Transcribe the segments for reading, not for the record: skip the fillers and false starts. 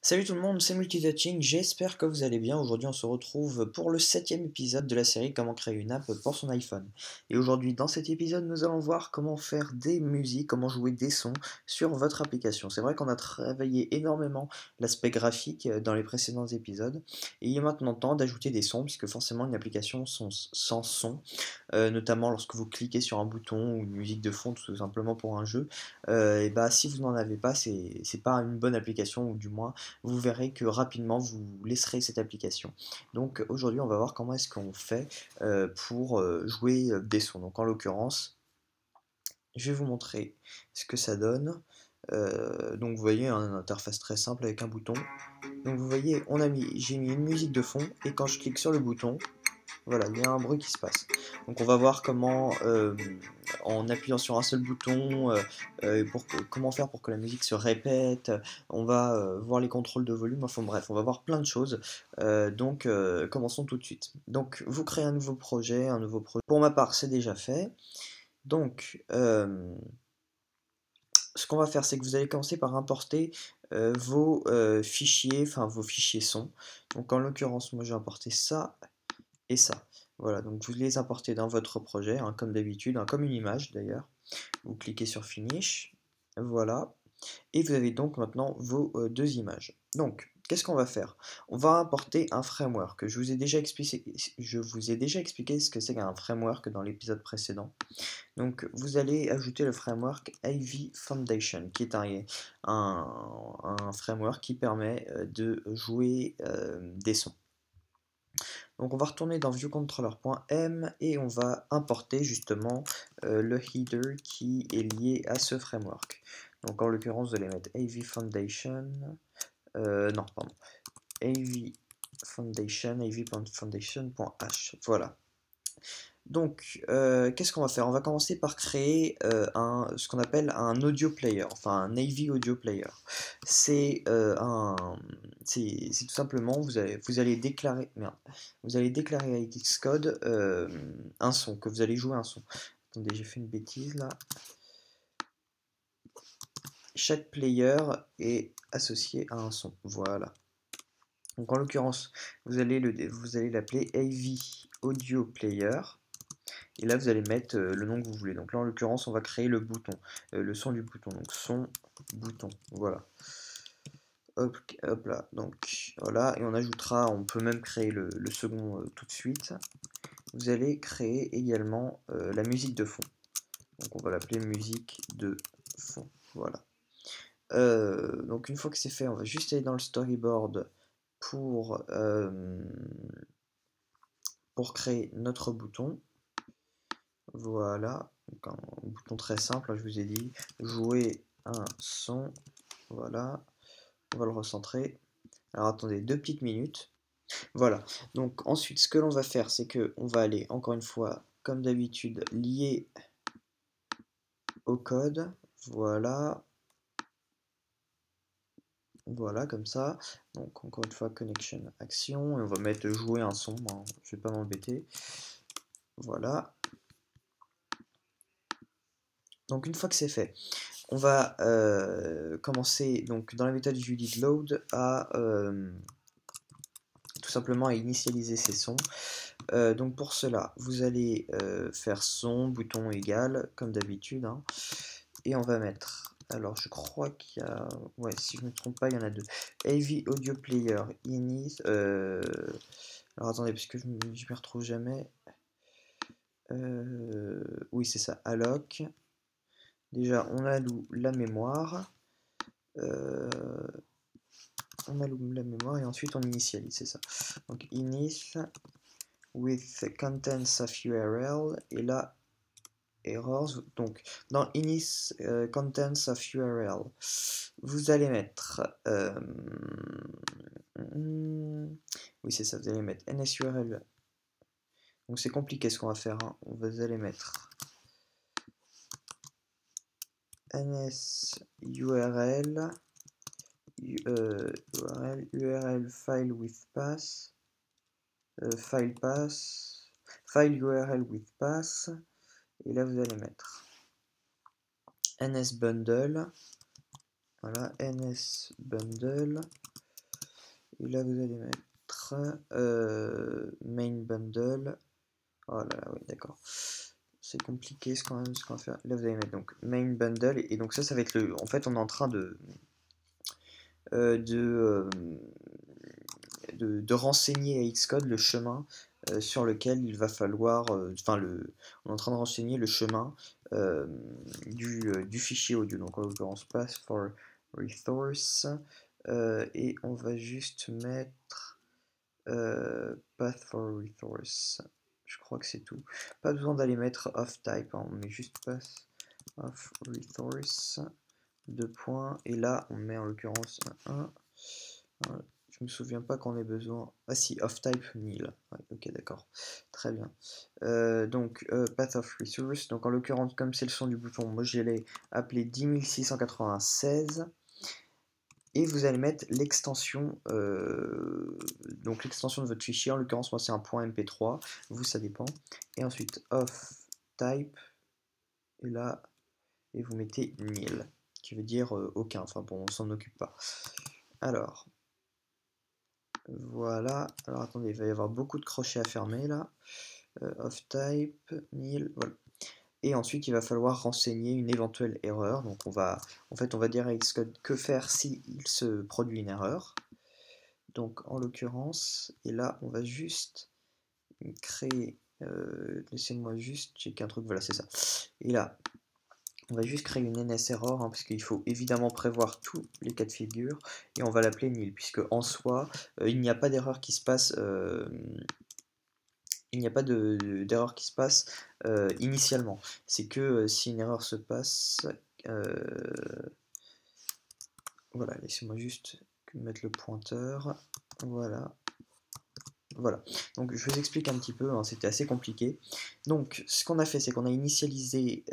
Salut tout le monde, c'est Multitouching, j'espère que vous allez bien. Aujourd'hui on se retrouve pour le 7e épisode de la série Comment créer une app pour son iPhone. Et aujourd'hui dans cet épisode nous allons voir comment faire des musiques, comment jouer des sons sur votre application. C'est vrai qu'on a travaillé énormément l'aspect graphique dans les précédents épisodes. Et il est maintenant temps d'ajouter des sons, puisque forcément une application sans son, notamment lorsque vous cliquez sur un bouton ou une musique de fond tout simplement pour un jeu, et bah si vous n'en avez pas, c'est pas une bonne application, ou du moins vous verrez que rapidement vous laisserez cette application. Donc aujourd'hui on va voir comment est-ce qu'on fait pour jouer des sons. Donc en l'occurrence, je vais vous montrer ce que ça donne. Donc vous voyez une interface très simple avec un bouton. Donc vous voyez, j'ai mis une musique de fond et quand je clique sur le bouton, voilà, il y a un bruit qui se passe. Donc on va voir comment, en appuyant sur un seul bouton, comment faire pour que la musique se répète. On va voir les contrôles de volume, enfin bref, on va voir plein de choses. Commençons tout de suite. Donc vous créez un nouveau projet, Pour ma part, c'est déjà fait. Donc ce qu'on va faire, c'est que vous allez commencer par importer vos fichiers, enfin vos fichiers son. Donc en l'occurrence, moi j'ai importé ça et ça. Voilà, donc vous les importez dans votre projet, hein, comme d'habitude, hein, comme une image d'ailleurs. Vous cliquez sur Finish, voilà, et vous avez donc maintenant vos deux images. Donc, qu'est-ce qu'on va faire? On va importer un framework. Je vous ai déjà expliqué ce que c'est qu'un framework dans l'épisode précédent. Donc, vous allez ajouter le framework Ivy Foundation, qui est un framework qui permet de jouer des sons. Donc on va retourner dans viewcontroller.m et on va importer justement le header qui est lié à ce framework. Donc en l'occurrence vous allez mettre AV Foundation, non pardon, AV Foundation, avfoundation.h, voilà. Donc, qu'est-ce qu'on va faire? On va commencer par créer ce qu'on appelle un audio player, enfin un AV audio player. C'est c'est tout simplement, vous allez déclarer, merde, vous allez déclarer à Xcode un son, que vous allez jouer un son. Attendez, j'ai fait une bêtise là. Chaque player est associé à un son, voilà. Donc en l'occurrence, vous allez l'appeler AV audio player. Et là, vous allez mettre le nom que vous voulez. Donc là, en l'occurrence, on va créer le bouton, le son du bouton. Donc son bouton, voilà. Hop, hop là. Donc voilà, et on peut même créer le second tout de suite. Vous allez créer également la musique de fond. Donc on va l'appeler musique de fond. Voilà. Donc une fois que c'est fait, on va juste aller dans le storyboard pour créer notre bouton. Voilà, donc un bouton très simple, je vous ai dit, jouer un son, voilà, on va le recentrer. Alors attendez 2 petites minutes. Voilà, donc ensuite ce que l'on va faire, c'est que on va aller encore une fois, comme d'habitude, lier au code, voilà, voilà comme ça. Donc encore une fois, connection action, et on va mettre jouer un son, hein, je vais pas m'embêter. Voilà. Donc une fois que c'est fait, on va commencer donc dans la méthode uDidLoad à tout simplement à initialiser ces sons. Donc pour cela, vous allez faire son, bouton égal, comme d'habitude, hein, et on va mettre, alors je crois qu'il y a, ouais, si je ne me trompe pas, il y en a deux. AV Audio Player init, alors attendez, parce que je me retrouve jamais. Oui, c'est ça, alloc. Déjà, on alloue la mémoire. On allume la mémoire et ensuite on initialise, c'est ça. Donc init with contents of URL et là errors. Donc dans init contents of URL, vous allez mettre oui c'est ça, vous allez mettre NSURL. Donc c'est compliqué ce qu'on va faire, hein. Vous allez mettre NSURL URL file with path, file path, file URL with path, et là vous allez mettre NSBundle, voilà, NSBundle, Et là, vous allez mettre main bundle. Oh là là, oui, d'accord. C'est compliqué ce qu'on va faire. Là, vous allez mettre donc main bundle. Et donc ça va être le... En fait, on est en train euh, de, euh, de renseigner à Xcode le chemin sur lequel il va falloir... on est en train de renseigner le chemin du fichier audio. Donc en l'occurrence, path for resource. Et on va juste mettre path for resource. Je crois que c'est tout. Pas besoin d'aller mettre off type, hein, on met juste path of resource, deux points, et là on met en l'occurrence un. Je me souviens pas qu'on ait besoin. Ah si, off type nil. Ouais, ok, d'accord. Très bien. Donc, path of resource. Donc, en l'occurrence, comme c'est le son du bouton, moi je l'ai appelé 10696. Et vous allez mettre l'extension, donc l'extension de votre fichier. En l'occurrence, moi c'est un .mp3. Vous, ça dépend. Et ensuite, off type. Et là, et vous mettez nil, qui veut dire aucun. Enfin bon, on s'en occupe pas. Alors. Voilà, alors attendez, il va y avoir beaucoup de crochets à fermer là. Off type, nil, voilà. Et ensuite, il va falloir renseigner une éventuelle erreur. Donc en fait, on va dire à Xcode que faire si il se produit une erreur. Donc en l'occurrence, et là, on va juste créer, laissez-moi juste checker un truc, voilà, c'est ça. Et là, on va juste créer une NSError, hein, parce qu'il faut évidemment prévoir tous les cas de figure, et on va l'appeler nil, puisque en soi, il n'y a pas d'erreur qui se passe, il n'y a pas d'erreur qui se passe initialement. C'est que si une erreur se passe, voilà, laissez-moi juste mettre le pointeur, voilà. Voilà, donc je vous explique un petit peu, hein, c'était assez compliqué. Donc ce qu'on a fait, c'est qu'on a initialisé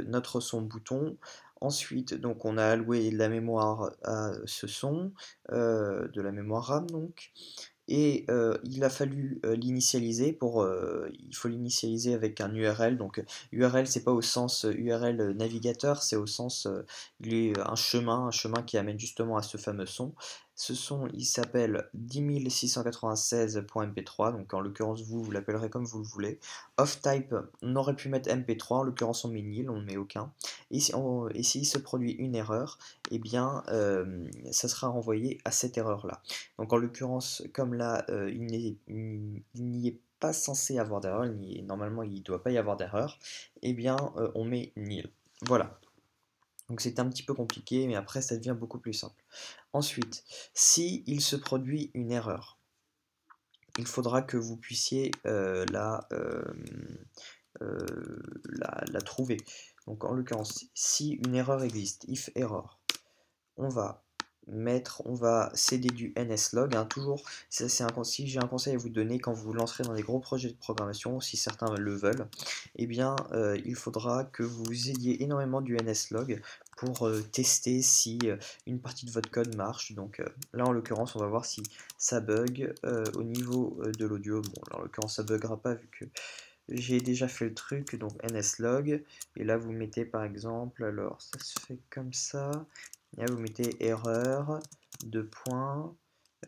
notre son bouton. Ensuite, donc on a alloué de la mémoire à ce son, de la mémoire RAM donc. Et il a fallu l'initialiser il faut l'initialiser avec un URL. Donc URL, c'est pas au sens URL navigateur, c'est au sens un chemin qui amène justement à ce fameux son. Ce son, il s'appelle 10696.mp3, donc en l'occurrence vous l'appellerez comme vous le voulez. Off type, on aurait pu mettre mp3, en l'occurrence on met nil, on ne met aucun. Et s'il se produit une erreur, eh bien ça sera renvoyé à cette erreur là. Donc en l'occurrence, comme là, il n'y est pas censé avoir d'erreur, normalement il ne doit pas y avoir d'erreur, eh bien on met nil. Voilà. Donc c'est un petit peu compliqué, mais après ça devient beaucoup plus simple. Ensuite, si il se produit une erreur, il faudra que vous puissiez la trouver. Donc en l'occurrence, si une erreur existe, if error, on va céder du nslog, hein, toujours, si j'ai un conseil à vous donner quand vous lancerez dans des gros projets de programmation, si certains le veulent, eh bien il faudra que vous ayez énormément du nslog pour tester si une partie de votre code marche. Donc là en l'occurrence on va voir si ça bug au niveau de l'audio. Bon là, en l'occurrence ça buggera pas vu que j'ai déjà fait le truc, donc nslog, et là vous mettez par exemple, alors ça se fait comme ça, et là vous mettez erreur, deux points,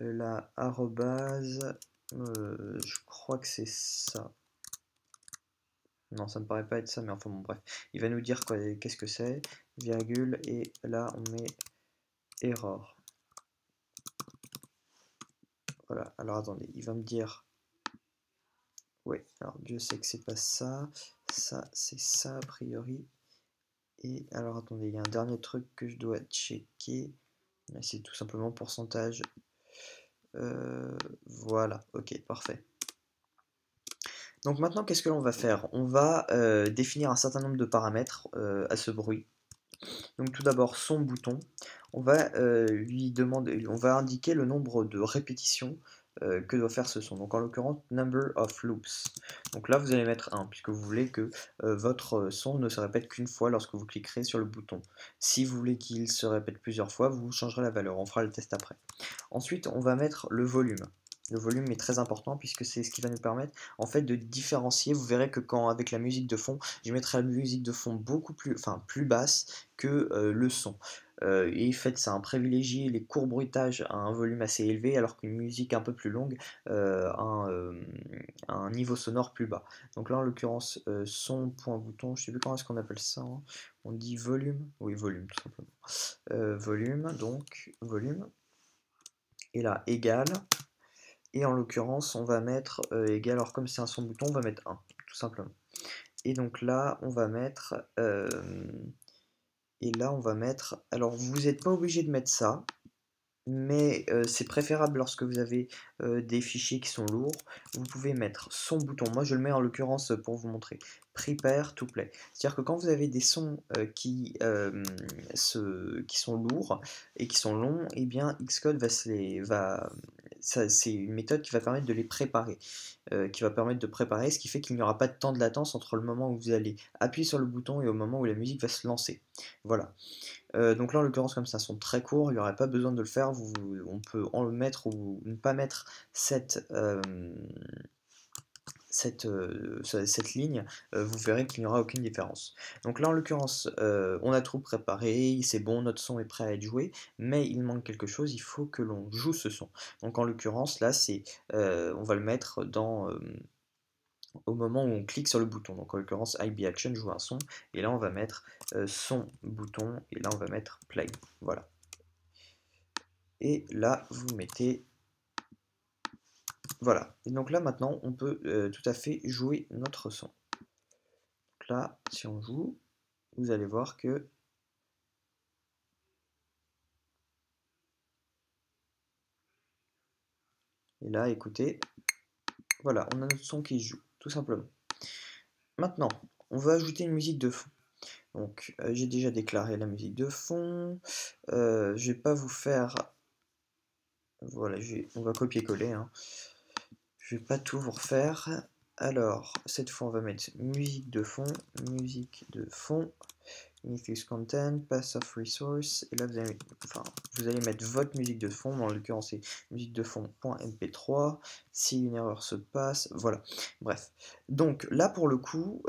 là arrobase, je crois que c'est ça. Non, ça me paraît pas être ça, mais enfin bon, bref. Il va nous dire qu'est-ce que c'est, virgule, et là on met error. Voilà, alors attendez, il va me dire. Oui, alors Dieu sait que c'est pas ça, ça c'est ça a priori. Et alors attendez, il y a un dernier truc que je dois checker. C'est tout simplement pourcentage. Voilà, ok, parfait. Donc maintenant, qu'est-ce que l'on va faire? On va définir un certain nombre de paramètres à ce bruit. Donc tout d'abord, son bouton. On va lui demander, on va indiquer le nombre de répétitions que doit faire ce son. Donc en l'occurrence, number of loops. Donc là, vous allez mettre 1, puisque vous voulez que votre son ne se répète qu'une fois lorsque vous cliquerez sur le bouton. Si vous voulez qu'il se répète plusieurs fois, vous changerez la valeur. On fera le test après. Ensuite, on va mettre le volume. Le volume est très important puisque c'est ce qui va nous permettre en fait de différencier. Vous verrez que quand avec la musique de fond, je mettrai la musique de fond beaucoup plus basse que le son. Et faites ça, privilégier les courts bruitages à un volume assez élevé alors qu'une musique un peu plus longue a un niveau sonore plus bas. Donc là en l'occurrence son point bouton, je sais plus comment est-ce qu'on appelle ça, hein. On dit volume, oui volume tout simplement. Volume, donc volume, et là égal. Et en l'occurrence, on va mettre égal, alors comme c'est un son bouton, on va mettre 1, tout simplement. Et donc là, on va mettre, alors vous n'êtes pas obligé de mettre ça, mais c'est préférable lorsque vous avez des fichiers qui sont lourds. Vous pouvez mettre son bouton, moi je le mets en l'occurrence pour vous montrer, prepare to play. C'est-à-dire que quand vous avez des sons qui sont lourds et qui sont longs, et bien Xcode c'est une méthode qui va permettre de les préparer, qui va permettre de préparer, ce qui fait qu'il n'y aura pas de temps de latence entre le moment où vous allez appuyer sur le bouton et au moment où la musique va se lancer. Voilà. Donc là en l'occurrence comme ça sont très courts, il n'y aurait pas besoin de le faire, on peut en mettre ou ne pas mettre cette ligne, vous verrez qu'il n'y aura aucune différence. Donc là en l'occurrence on a tout préparé, c'est bon, notre son est prêt à être joué, mais il manque quelque chose, il faut que l'on joue ce son. Donc en l'occurrence là on va le mettre au moment où on clique sur le bouton. Donc en l'occurrence IB Action joue un son, et là on va mettre son bouton, et là on va mettre play. Voilà. Et là vous mettez, voilà. Et donc là maintenant on peut tout à fait jouer notre son. Donc là si on joue, vous allez voir que et là écoutez, voilà, on a notre son qui joue tout simplement. Maintenant on va ajouter une musique de fond. Donc j'ai déjà déclaré la musique de fond, je vais pas vous faire, voilà, on va copier-coller, hein. Je vais pas tout vous refaire. Alors, cette fois, on va mettre musique de fond, Initialize content, pass of resource, et là vous allez mettre votre musique de fond, en l'occurrence c'est musique de fond.mp3, si une erreur se passe, voilà, bref. Donc là pour le coup,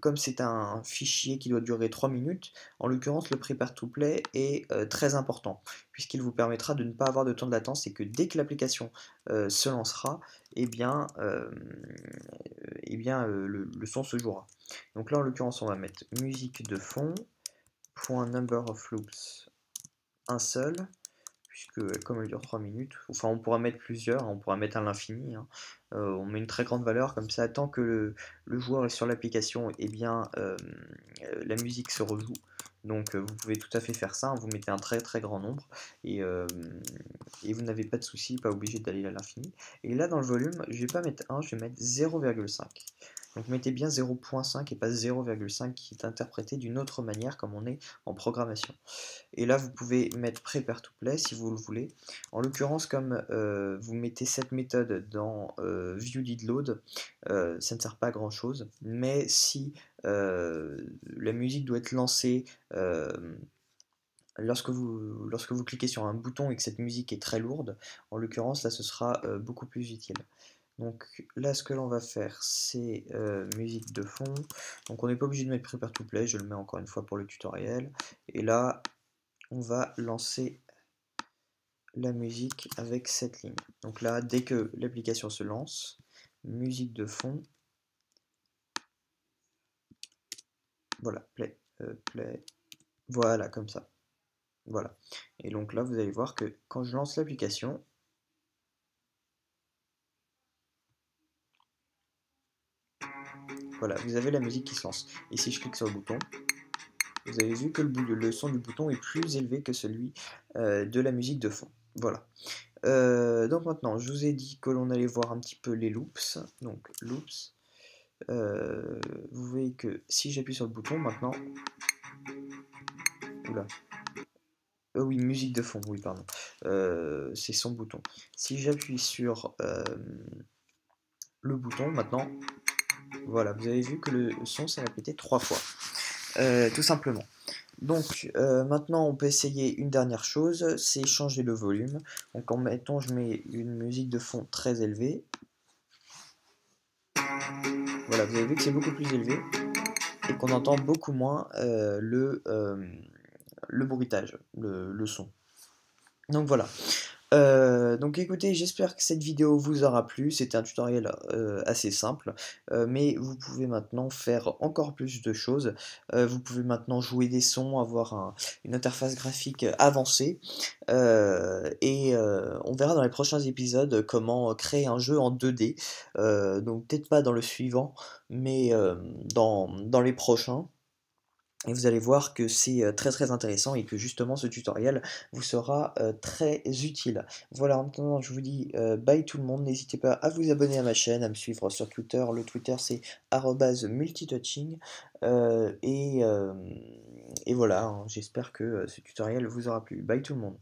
comme c'est un fichier qui doit durer 3 minutes, en l'occurrence le prepare to play est très important, puisqu'il vous permettra de ne pas avoir de temps de latence et que dès que l'application se lancera, le son se jouera. Donc là en l'occurrence on va mettre musique de fond, point number of loops, un seul, puisque comme elle dure 3 minutes, enfin on pourra mettre plusieurs, on pourra mettre à l'infini, hein. On met une très grande valeur, comme ça tant que le joueur est sur l'application, et bien la musique se rejoue. Donc vous pouvez tout à fait faire ça, hein. Vous mettez un très très grand nombre et vous n'avez pas de souci, pas obligé d'aller à l'infini. Et là dans le volume, je vais pas mettre 1, je vais mettre 0,5. Donc mettez bien 0,5 et pas 0,5 qui est interprété d'une autre manière comme on est en programmation. Et là vous pouvez mettre prepare to play si vous le voulez. En l'occurrence comme vous mettez cette méthode dans viewDidLoad, ça ne sert pas à grand chose, mais si la musique doit être lancée lorsque vous cliquez sur un bouton et que cette musique est très lourde, en l'occurrence là ce sera beaucoup plus utile. Donc là ce que l'on va faire c'est musique de fond, donc on n'est pas obligé de mettre prepare to play, je le mets encore une fois pour le tutoriel, et là on va lancer la musique avec cette ligne. Donc là dès que l'application se lance, musique de fond, voilà, play, voilà comme ça, voilà. Et donc là vous allez voir que quand je lance l'application, voilà, vous avez la musique qui se lance. Et si je clique sur le bouton, vous avez vu que le son du bouton est plus élevé que celui de la musique de fond. Voilà. Donc maintenant, je vous ai dit que l'on allait voir un petit peu les loops. Donc loops. Vous voyez que si j'appuie sur le bouton maintenant... Oula. Oui, musique de fond, oui, pardon. C'est son bouton. Si j'appuie sur le bouton maintenant, voilà, vous avez vu que le son s'est répété 3 fois. Tout simplement. Donc maintenant on peut essayer une dernière chose, c'est changer le volume. Donc en mettant, je mets une musique de fond très élevée. Voilà, vous avez vu que c'est beaucoup plus élevé et qu'on entend beaucoup moins le bruitage, le son. Donc voilà. Donc écoutez, j'espère que cette vidéo vous aura plu. C'était un tutoriel assez simple, mais vous pouvez maintenant faire encore plus de choses. Vous pouvez maintenant jouer des sons, avoir une interface graphique avancée, on verra dans les prochains épisodes comment créer un jeu en 2D. Donc peut-être pas dans le suivant, mais dans les prochains. Et vous allez voir que c'est très très intéressant et que justement ce tutoriel vous sera très utile. Voilà, en attendant, je vous dis bye tout le monde. N'hésitez pas à vous abonner à ma chaîne, à me suivre sur Twitter. Le Twitter c'est @multitouching. Euh, et, euh, et voilà, hein, j'espère que ce tutoriel vous aura plu. Bye tout le monde.